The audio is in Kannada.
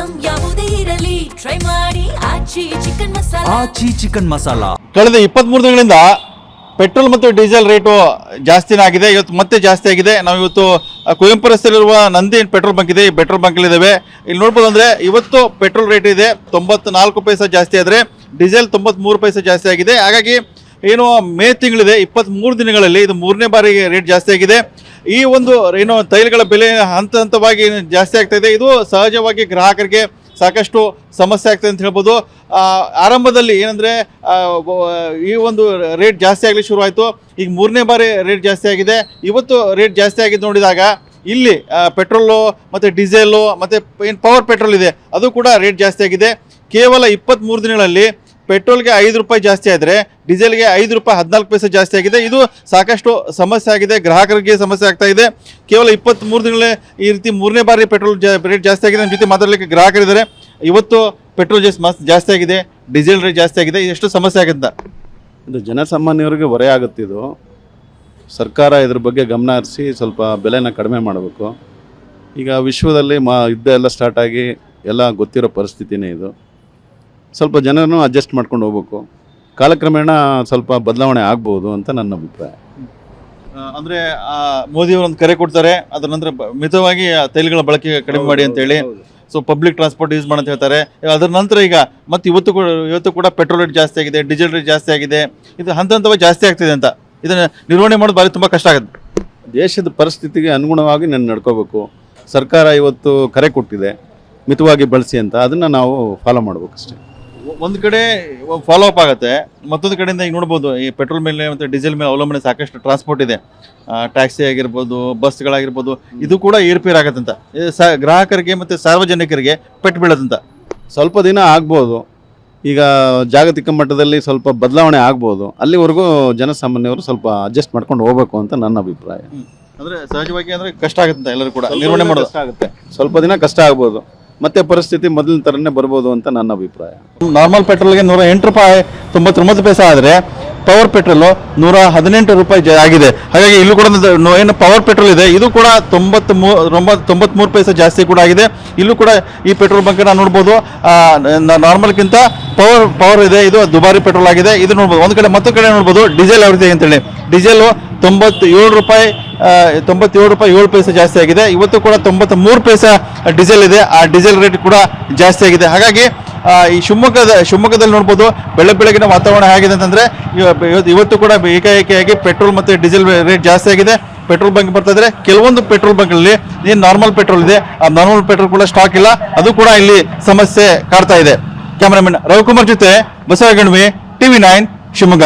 ಐಟಂ ಯಾವುದೇ ಇರಲಿ ಟ್ರೈ ಮಾಡಿ ಆಚಿ ಚಿಕನ್ ಮಸಾಲಾ. ಆಚಿ ಚಿಕನ್ ಮಸಾಲಾ. ಕಳೆದ 23 ದಿನಗಳಿಂದ ಪೆಟ್ರೋಲ್ ಮತ್ತು ಡೀಸೆಲ್ ರೇಟು ಜಾಸ್ತಿನೇ ಆಗಿದೆ. ಇವತ್ತು ಮತ್ತೆ ಜಾಸ್ತಿ ಆಗಿದೆ. ನಾವು ಇವತ್ತು ಕುವೆಂಪು ರಸ್ತೆಯಲ್ಲಿರುವ ನಂದಿ ಪೆಟ್ರೋಲ್ ಬಂಕ್ ಇದೆ. ಈ ಪೆಟ್ರೋಲ್ ಬಂಕ್ಗಳಿದ್ದಾವೆ. ಇಲ್ಲಿ ನೋಡ್ಬೋದು ಅಂದರೆ ಇವತ್ತು ಪೆಟ್ರೋಲ್ ರೇಟ್ ಇದೆ 94 ಪೈಸೆ ಜಾಸ್ತಿ ಆದರೆ ಡೀಸೆಲ್ 93 ಪೈಸೆ ಜಾಸ್ತಿ ಆಗಿದೆ. ಹಾಗಾಗಿ ಏನು ಮೇ ತಿಂಗಳಿದೆ 23 ದಿನಗಳಲ್ಲಿ ಇದು 3ನೇ ಬಾರಿಗೆ ರೇಟ್ ಜಾಸ್ತಿ ಆಗಿದೆ. ಈ ಒಂದು ಏನು ತೈಲಗಳ ಬೆಲೆ ಹಂತ ಹಂತವಾಗಿ ಜಾಸ್ತಿ ಆಗ್ತಾ ಇದೆ. ಇದು ಸಹಜವಾಗಿ ಗ್ರಾಹಕರಿಗೆ ಸಾಕಷ್ಟು ಸಮಸ್ಯೆ ಆಗ್ತದೆ ಅಂತ ಹೇಳ್ಬೋದು. ಆರಂಭದಲ್ಲಿ ಏನಂದರೆ ಈ ಒಂದು ರೇಟ್ ಜಾಸ್ತಿ ಆಗಲಿ ಶುರುವಾಯಿತು. ಈಗ 3ನೇ ಬಾರಿ ರೇಟ್ ಜಾಸ್ತಿ ಆಗಿದೆ. ಇವತ್ತು ರೇಟ್ ಜಾಸ್ತಿ ಆಗಿದ್ದು ನೋಡಿದಾಗ ಇಲ್ಲಿ ಪೆಟ್ರೋಲು ಮತ್ತು ಡೀಸೆಲು ಮತ್ತು ಏನು ಪವರ್ ಪೆಟ್ರೋಲ್ ಇದೆ ಅದು ಕೂಡ ರೇಟ್ ಜಾಸ್ತಿ ಆಗಿದೆ. ಕೇವಲ 23 ದಿನಗಳಲ್ಲಿ ಪೆಟ್ರೋಲ್ಗೆ 5 ರೂಪಾಯಿ ಜಾಸ್ತಿ ಆದರೆ ಡೀಸೆಲ್ಗೆ 5 ರೂಪಾಯಿ 14 ಪೈಸೆ ಜಾಸ್ತಿ ಆಗಿದೆ. ಇದು ಸಾಕಷ್ಟು ಸಮಸ್ಯೆ ಆಗಿದೆ, ಗ್ರಾಹಕರಿಗೆ ಸಮಸ್ಯೆ ಆಗ್ತಾ ಇದೆ. ಕೇವಲ 23 ದಿನಗಳೇ ಈ ರೀತಿ 3ನೇ ಬಾರಿ ಪೆಟ್ರೋಲ್ ರೇಟ್ ಜಾಸ್ತಿ ಆಗಿದೆ. ನಮ್ಮ ಜೊತೆ ಮಾತಾಡಲಿಕ್ಕೆ ಗ್ರಾಹಕರಿದ್ದಾರೆ. ಇವತ್ತು ಪೆಟ್ರೋಲ್ ಜಾಸ್ತಿ ಆಗಿದೆ, ಡೀಸೆಲ್ ರೇಟ್ ಜಾಸ್ತಿ ಆಗಿದೆ, ಎಷ್ಟು ಸಮಸ್ಯೆ ಆಗುತ್ತೆ? ಇದು ಜನಸಾಮಾನ್ಯರಿಗೆ ಹೊರೆ ಆಗುತ್ತೆ. ಇದು ಸರ್ಕಾರ ಇದ್ರ ಬಗ್ಗೆ ಗಮನ ಹರಿಸಿ ಸ್ವಲ್ಪ ಬೆಲೆನ ಕಡಿಮೆ ಮಾಡಬೇಕು. ಈಗ ವಿಶ್ವದಲ್ಲಿ ಯುದ್ಧ ಎಲ್ಲ ಸ್ಟಾರ್ಟ್ ಆಗಿ ಎಲ್ಲ ಗೊತ್ತಿರೋ ಪರಿಸ್ಥಿತಿನೇ ಇದು. ಸ್ವಲ್ಪ ಜನರನ್ನು ಅಡ್ಜಸ್ಟ್ ಮಾಡ್ಕೊಂಡು ಹೋಗ್ಬೇಕು. ಕಾಲಕ್ರಮೇಣ ಸ್ವಲ್ಪ ಬದಲಾವಣೆ ಆಗ್ಬೋದು ಅಂತ ನನ್ನ ಅಭಿಪ್ರಾಯ. ಅಂದರೆ ಮೋದಿಯವರು ಒಂದು ಕರೆ ಕೊಡ್ತಾರೆ, ಅದರ ನಂತರ ಮಿತವಾಗಿ ತೈಲಗಳ ಬಳಕೆ ಕಡಿಮೆ ಮಾಡಿ ಅಂತೇಳಿ. ಸೊ ಪಬ್ಲಿಕ್ ಟ್ರಾನ್ಸ್ಪೋರ್ಟ್ ಯೂಸ್ ಮಾಡಂತ ಹೇಳ್ತಾರೆ. ಅದರ ನಂತರ ಈಗ ಮತ್ತು ಇವತ್ತು ಕೂಡ ಪೆಟ್ರೋಲ್ ರೇಟ್ ಜಾಸ್ತಿ ಆಗಿದೆ, ಡೀಸೆಲ್ ರೇಟ್ ಜಾಸ್ತಿ ಆಗಿದೆ. ಇದು ಹಂತ ಹಂತವಾಗಿ ಜಾಸ್ತಿ ಆಗ್ತಿದೆ ಅಂತ ಇದನ್ನು ನಿರ್ವಹಣೆ ಮಾಡೋದು ಭಾರಿ ತುಂಬ ಕಷ್ಟ ಆಗುತ್ತೆ. ದೇಶದ ಪರಿಸ್ಥಿತಿಗೆ ಅನುಗುಣವಾಗಿ ನಾನು ನಡ್ಕೋಬೇಕು. ಸರ್ಕಾರ ಇವತ್ತು ಕರೆ ಕೊಟ್ಟಿದೆ ಮಿತವಾಗಿ ಬಳಸಿ ಅಂತ, ಅದನ್ನು ನಾವು ಫಾಲೋ ಮಾಡ್ಬೇಕಷ್ಟೇ. ಒಂದು ಕಡೆ ಫಾಲೋ ಅಪ್ ಆಗುತ್ತೆ, ಮತ್ತೊಂದು ಕಡೆಯಿಂದ ಈಗ ನೋಡ್ಬೋದು ಈ ಪೆಟ್ರೋಲ್ ಮೇಲೆ ಮತ್ತು ಡೀಸೆಲ್ ಮೇಲೆ ಅವಲಂಬನೆ ಸಾಕಷ್ಟು ಟ್ರಾನ್ಸ್ಪೋರ್ಟ್ ಇದೆ. ಟ್ಯಾಕ್ಸಿ ಆಗಿರ್ಬೋದು, ಬಸ್ಗಳಾಗಿರ್ಬೋದು, ಇದು ಕೂಡ ಏರ್ಪೇರ್ ಆಗತ್ತಂತ ಗ್ರಾಹಕರಿಗೆ ಮತ್ತು ಸಾರ್ವಜನಿಕರಿಗೆ ಪೆಟ್ಟು ಬೀಳತ್ತಂತ. ಸ್ವಲ್ಪ ದಿನ ಆಗ್ಬೋದು. ಈಗ ಜಾಗತಿಕ ಮಟ್ಟದಲ್ಲಿ ಸ್ವಲ್ಪ ಬದಲಾವಣೆ ಆಗ್ಬೋದು. ಅಲ್ಲಿವರೆಗೂ ಜನಸಾಮಾನ್ಯವರು ಸ್ವಲ್ಪ ಅಡ್ಜಸ್ಟ್ ಮಾಡ್ಕೊಂಡು ಹೋಗ್ಬೇಕು ಅಂತ ನನ್ನ ಅಭಿಪ್ರಾಯ. ಅಂದರೆ ಸಹಜವಾಗಿ ಅಂದರೆ ಕಷ್ಟ ಆಗುತ್ತೆ ಎಲ್ಲರೂ ಕೂಡ ನಿರ್ವಹಣೆ ಮಾಡೋದು ಆಗುತ್ತೆ. ಸ್ವಲ್ಪ ದಿನ ಕಷ್ಟ ಆಗ್ಬೋದು, ಮತ್ತೆ ಪರಿಸ್ಥಿತಿ ಮೊದಲಿನ ಥರನೇ ಬರ್ಬೋದು ಅಂತ ನನ್ನ ಅಭಿಪ್ರಾಯ. ನಾರ್ಮಲ್ ಪೆಟ್ರೋಲ್ಗೆ 108 ರೂಪಾಯಿ 99 ಪೈಸೆ ಆದರೆ ಪವರ್ ಪೆಟ್ರೋಲು 118 ರೂಪಾಯಿ ಆಗಿದೆ. ಹಾಗಾಗಿ ಇಲ್ಲೂ ಕೂಡ ಏನು ಪವರ್ ಪೆಟ್ರೋಲ್ ಇದೆ ಇದು ಕೂಡ 93 ಪೈಸೆ ಜಾಸ್ತಿ ಕೂಡ ಆಗಿದೆ. ಇಲ್ಲೂ ಕೂಡ ಈ ಪೆಟ್ರೋಲ್ ಬಂಕನ್ನು ನೋಡ್ಬೋದು. ನಾರ್ಮಲ್ಗಿಂತ ಪವರ್ ಇದೆ, ಇದು ದುಬಾರಿ ಪೆಟ್ರೋಲ್ ಆಗಿದೆ. ಇದು ನೋಡ್ಬೋದು. ಒಂದು ಕಡೆ ಮತ್ತೊಂದು ಕಡೆ ನೋಡ್ಬೋದು ಡೀಸೆಲ್ ಯಾವ ರೀತಿ ಅಂತೇಳಿ. ಡೀಸೆಲು 97 ರೂಪಾಯಿ 7 ಪೈಸೆ ಜಾಸ್ತಿ ಆಗಿದೆ. ಇವತ್ತು ಕೂಡ 93 ಪೈಸೆ ಡೀಸೆಲ್ ಇದೆ. ಆ ಡೀಸೆಲ್ ರೇಟ್ ಕೂಡ ಜಾಸ್ತಿ ಆಗಿದೆ. ಹಾಗಾಗಿ ಈ ಶಿವಮೊಗ್ಗದಲ್ಲಿ ನೋಡ್ಬೋದು ಬೆಳಗಿನ ವಾತಾವರಣ ಹೇಗಿದೆ ಅಂತಂದರೆ ಇವತ್ತು ಕೂಡ ಏಕಾಏಕಿಯಾಗಿ ಪೆಟ್ರೋಲ್ ಮತ್ತು ಡೀಸೆಲ್ ರೇಟ್ ಜಾಸ್ತಿ ಆಗಿದೆ. ಪೆಟ್ರೋಲ್ ಬಂಕ್ ಬರ್ತಾ ಇದ್ರೆ ಕೆಲವೊಂದು ಪೆಟ್ರೋಲ್ ಬಂಕ್ಗಳಲ್ಲಿ ಏನು ನಾರ್ಮಲ್ ಪೆಟ್ರೋಲ್ ಇದೆ ಆ ನಾರ್ಮಲ್ ಪೆಟ್ರೋಲ್ ಕೂಡ ಸ್ಟಾಕ್ ಇಲ್ಲ. ಅದು ಕೂಡ ಇಲ್ಲಿ ಸಮಸ್ಯೆ ಕಾಡ್ತಾ ಇದೆ. ಕ್ಯಾಮರಾಮನ್ ರವಿಕುಮಾರ್ ಜೊತೆ ಬಸವಗಣ್ವಿ, TV9 ಶಿವಮೊಗ್ಗ.